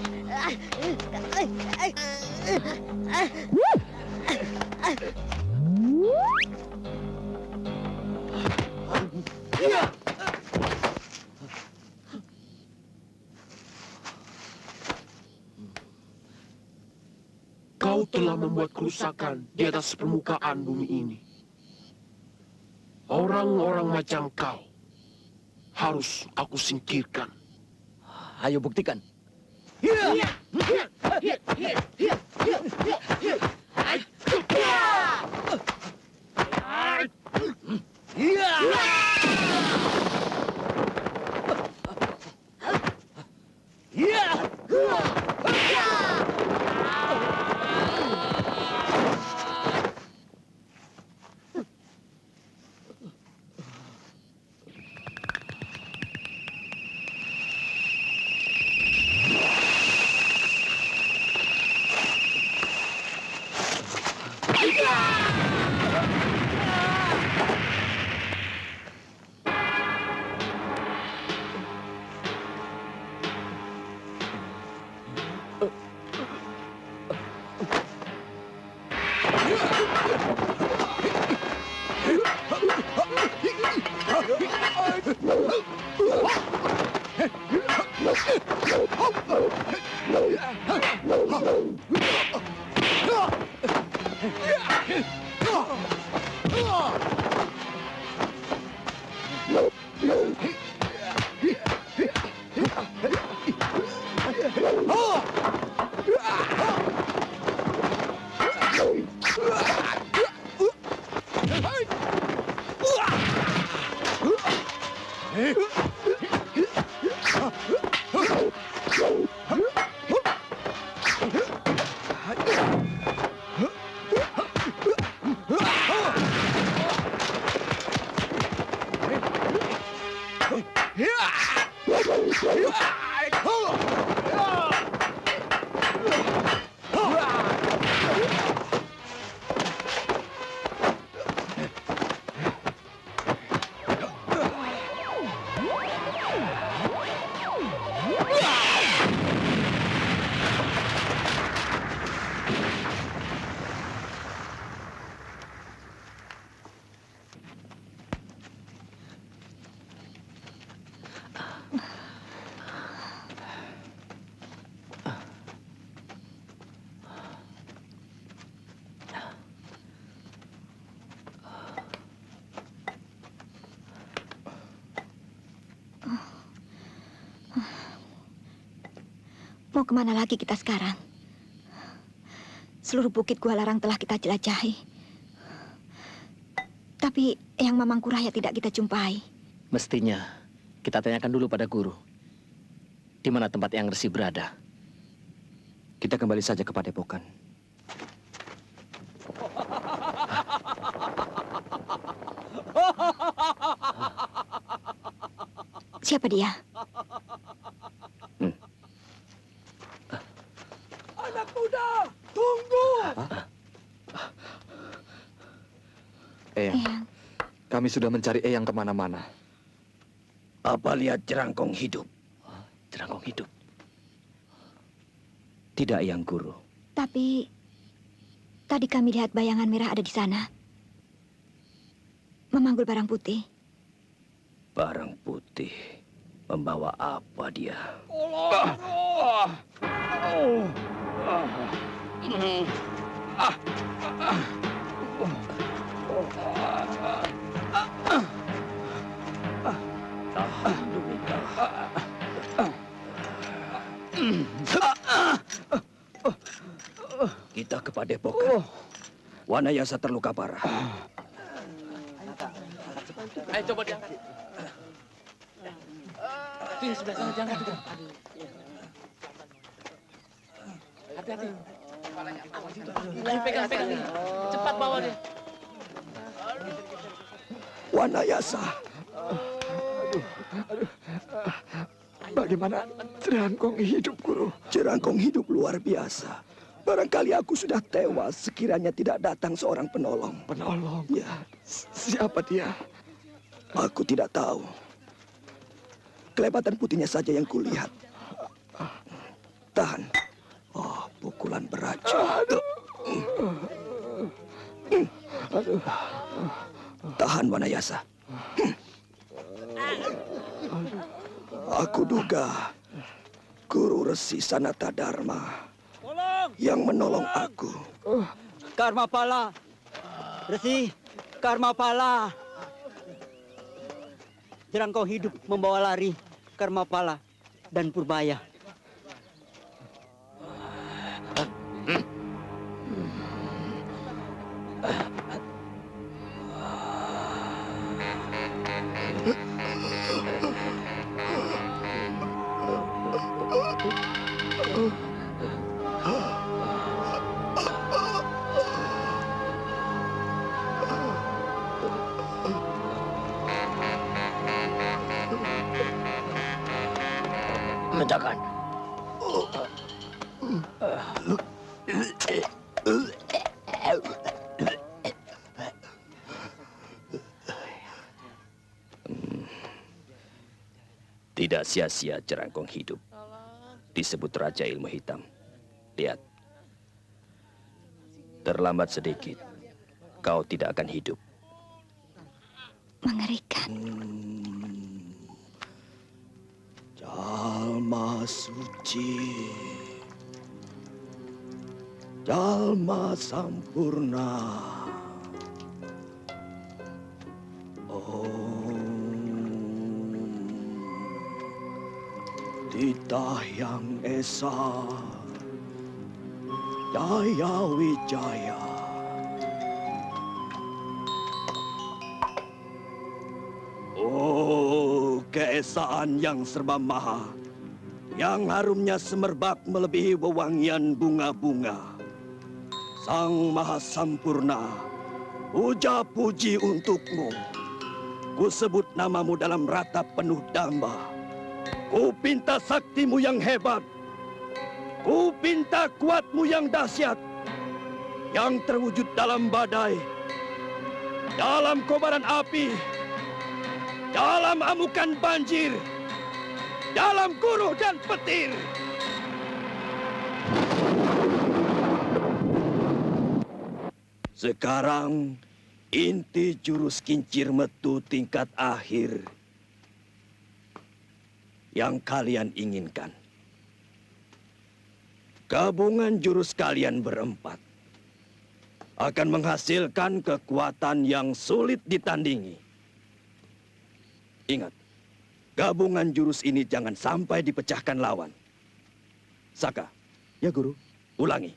Speaker 4: Kau telah membuat kerusakan di atas permukaan bumi ini. Orang-orang macam kau harus aku singkirkan.
Speaker 6: Ayo buktikan.
Speaker 8: Mau kemana lagi kita sekarang? Seluruh bukit Gua Larang telah kita jelajahi. Tapi Eyang Mamangkuraya tidak kita jumpai.
Speaker 6: Mestinya kita tanyakan dulu pada guru. Di mana tempat Eyang Resi berada?
Speaker 2: Kita kembali saja ke padepokan.
Speaker 8: Siapa dia?
Speaker 2: Anak muda, tunggu! Eyang, kami sudah mencari Eyang kemana-mana.
Speaker 11: Apa lihat jerangkong hidup?
Speaker 6: Jerangkong hidup? Tidak, Eyang Guru.
Speaker 8: Tapi tadi kami lihat bayangan merah ada di sana. Memanggul barang putih.
Speaker 11: Barang putih. Membawa apa dia? Kita ke padepokan. Wanayasa terluka parah.
Speaker 7: Ayo coba diangkat. Sini sebelah sana diangkat itu. Hati-hati. Ayo pegang nih. Cepat bawa deh.
Speaker 2: Wanayasa. Bagaimana jerangkong hidup, Guru? Jerangkong hidup luar biasa.
Speaker 12: Barangkali aku sudah tewas sekiranya tidak datang seorang penolong.
Speaker 2: Penolong?
Speaker 12: Ya.
Speaker 2: Siapa dia?
Speaker 12: Aku tidak tahu. Kelebatan putihnya saja yang kulihat. Tahan. Oh, pukulan beracun.
Speaker 2: Aduh.
Speaker 12: Tahan, Wanayasa. Aku duga Guru Resi Sanata Dharma yang menolong aku.
Speaker 3: Karma Pala. Resi, Karma Pala. Jerangkong hidup membawa lari Karma Pala dan Purbaya.
Speaker 6: Ledakan.
Speaker 11: Tidak sia-sia Jerangkong hidup. Disebut Raja Ilmu Hitam. Lihat. Terlambat sedikit, kau tidak akan hidup.
Speaker 8: Mengerikan.
Speaker 12: Jalma suci. Jalma sampurna. Titah yang esa, Jaya Wijaya. Oh, keesaan yang serba maha, yang harumnya semerbak melebihi wewangian bunga-bunga. Sang Maha Sampurna, puja puji untukmu. Ku sebut namamu dalam ratap penuh damba. Ku pinta saktimu yang hebat. Ku pinta kuatmu yang dahsyat. Yang terwujud dalam badai. Dalam kobaran api. Dalam amukan banjir. Dalam guruh dan petir. Sekarang inti jurus kincir metu tingkat akhir yang kalian inginkan. Gabungan jurus kalian berempat akan menghasilkan kekuatan yang sulit ditandingi. Ingat, gabungan jurus ini jangan sampai dipecahkan lawan. Saka.
Speaker 1: Ya, Guru.
Speaker 12: Ulangi.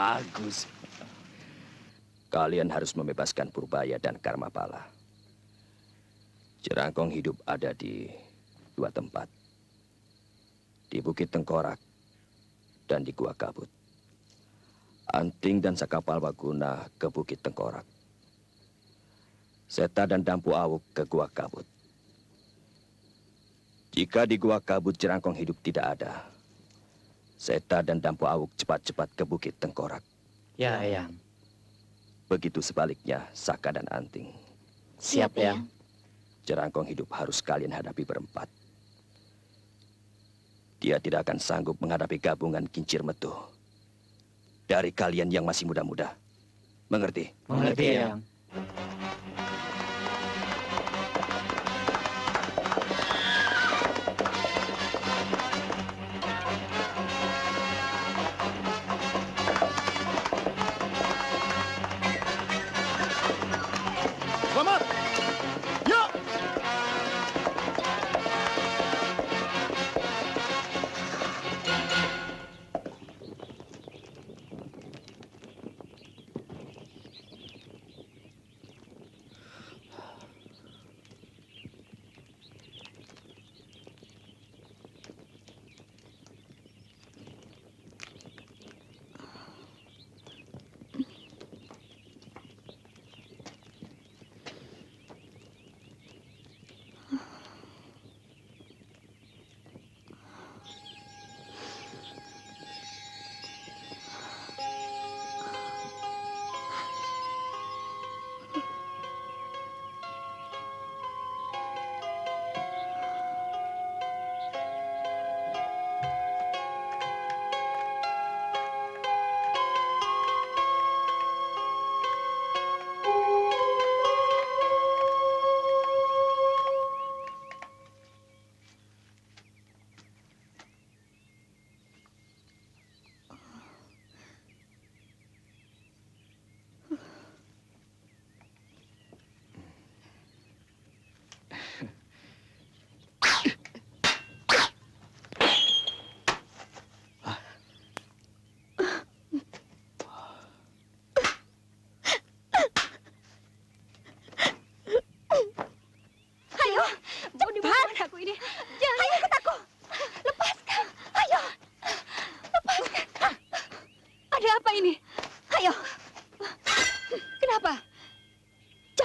Speaker 12: Bagus. Kalian harus membebaskan Purbaya dan Karmapala. Jerangkong hidup ada di 2 tempat. Di Bukit Tengkorak dan di Gua Kabut. Anting dan Sakapalwaguna ke Bukit Tengkorak. Seta dan Dampu Awuk ke Gua Kabut. Jika di Gua Kabut Jerangkong hidup tidak ada, Seta dan Dampu Awuk cepat-cepat ke Bukit Tengkorak.
Speaker 3: Ya, Eyang.
Speaker 12: Begitu sebaliknya Saka dan Anting.
Speaker 9: Siap, Eyang.
Speaker 12: Jerangkong hidup harus kalian hadapi berempat. Dia tidak akan sanggup menghadapi gabungan Kincir Metu. Dari kalian yang masih muda-muda. Mengerti?
Speaker 10: Mengerti, Eyang.
Speaker 1: Selamat! Ya!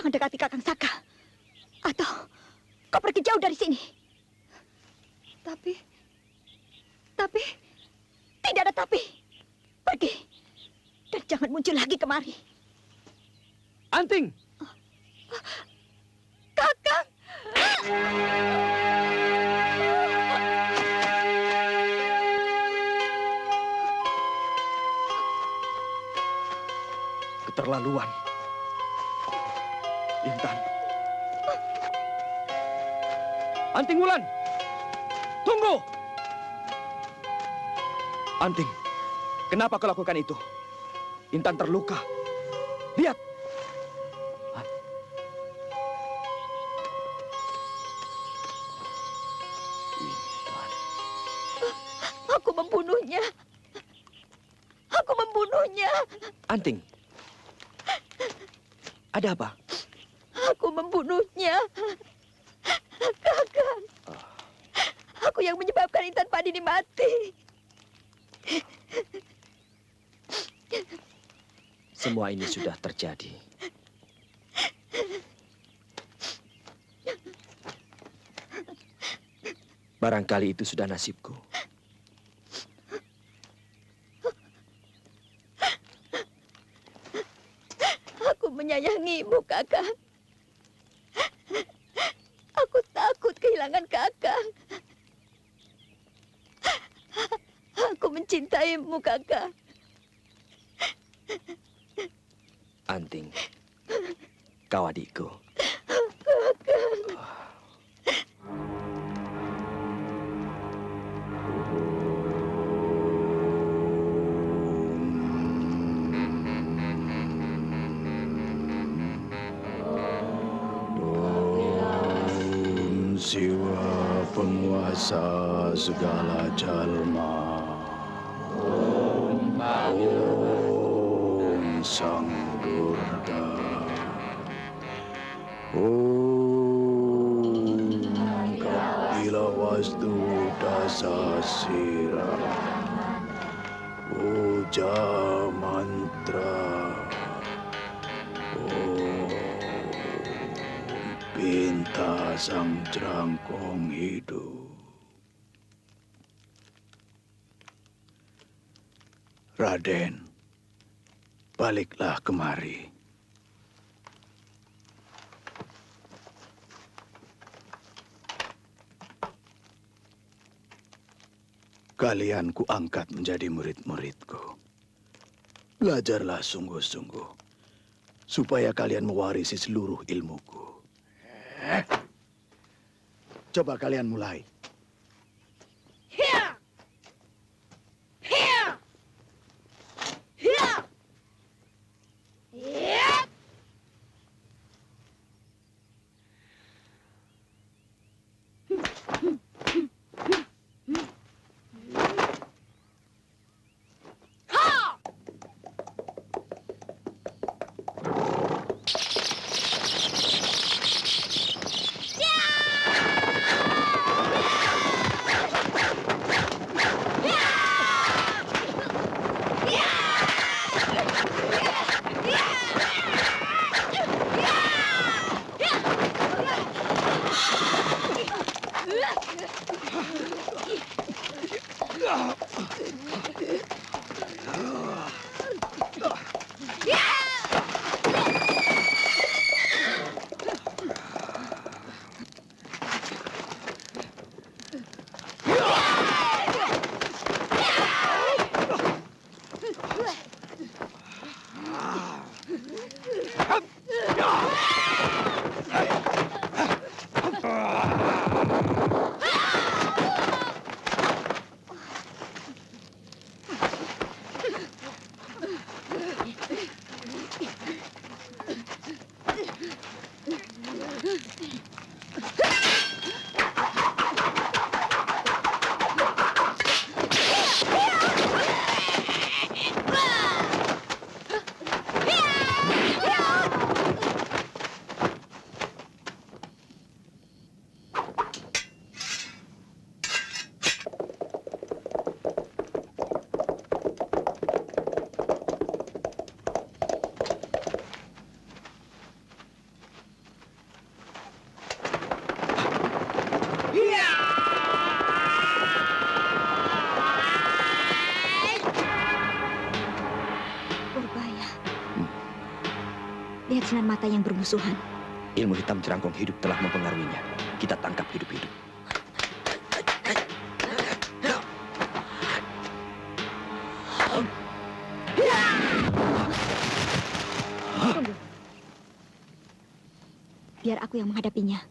Speaker 8: Dekati Kakang Saka. Atau kau pergi jauh dari sini. Tapi tidak ada tapi. Pergi. Dan jangan muncul lagi kemari.
Speaker 6: Anting!
Speaker 8: Kakang!
Speaker 12: Keterlaluan. Intan. Anting Wulan! Tunggu! Anting, kenapa kau lakukan itu? Intan terluka. Lihat! Intan.
Speaker 8: Aku membunuhnya. Aku membunuhnya.
Speaker 12: Anting, ada apa?
Speaker 8: Aku membunuhnya. Kakang. Aku yang menyebabkan Intan Padini mati.
Speaker 12: Semua ini sudah terjadi. Barangkali itu sudah nasibku.
Speaker 8: Aku menyayangimu, Kakang. Aku takut kehilangan Kakang. Aku mencintaimu, Kakang.
Speaker 12: Anting, kau adikku.
Speaker 8: Kakang.
Speaker 1: Siwa penguasa segala jalma. Om Sang Durga. Om Kapilawastu Dasasira. Puja mantra. Om Pinta Sang Jerangkong Hidup. Raden, baliklah kemari. Kalian kuangkat menjadi murid-muridku. Belajarlah sungguh-sungguh, supaya kalian mewarisi seluruh ilmuku. Coba kalian mulai.
Speaker 9: Lihat sinar mata yang bermusuhan.
Speaker 12: Ilmu hitam Jerangkong Hidup telah mempengaruhinya. Kita tangkap hidup-hidup.
Speaker 9: Tunggu. Biar aku yang menghadapinya.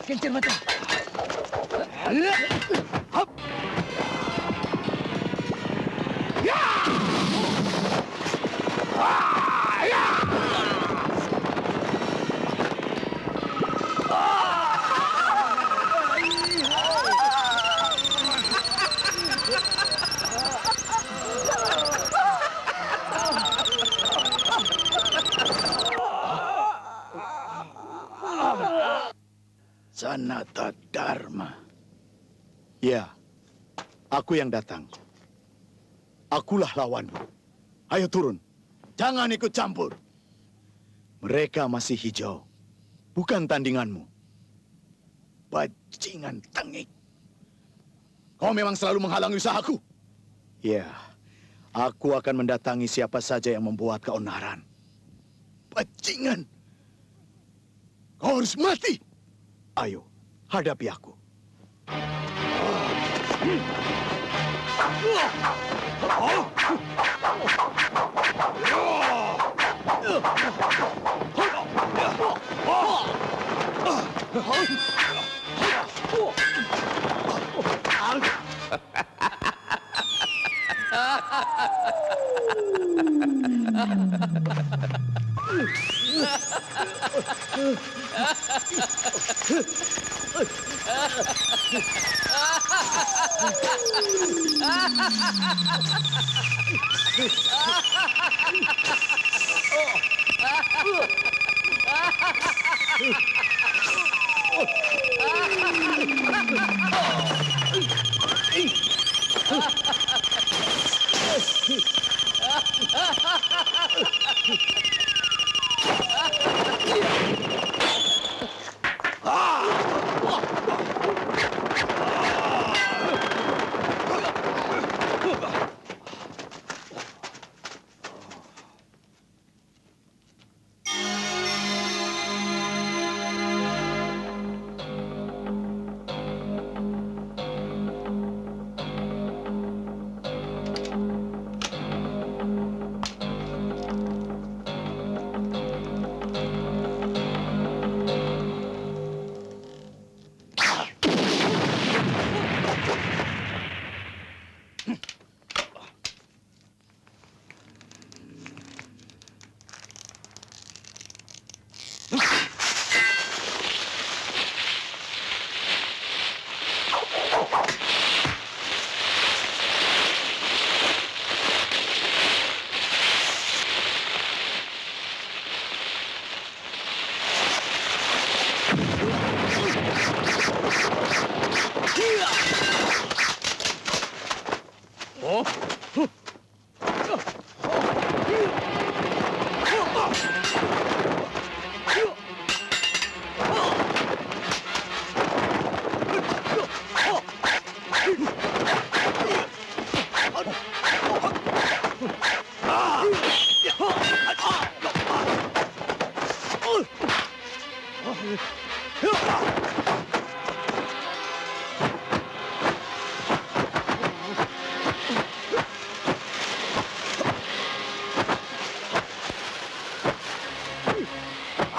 Speaker 6: Kencir mata.
Speaker 1: Sanata Dharma. Ya, aku yang datang. Akulah lawanmu. Ayo turun. Jangan ikut campur. Mereka masih hijau. Bukan tandinganmu. Bajingan tengik. Kau memang selalu menghalangi usahaku. Ya, aku akan mendatangi siapa saja yang membuat keonaran. Bajingan. Kau harus mati. Ayo, hadapi aku.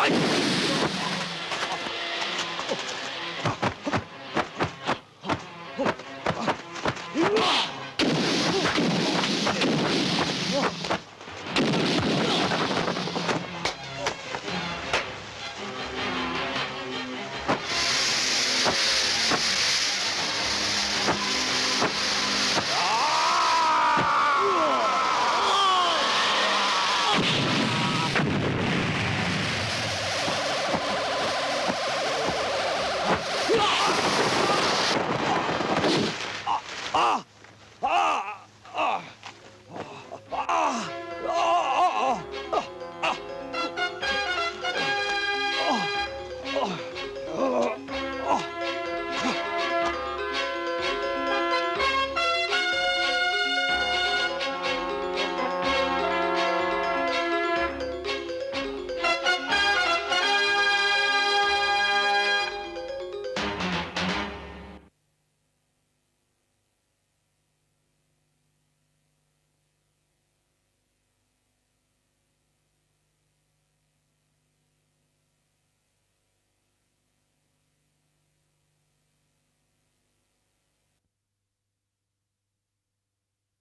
Speaker 11: Ayo!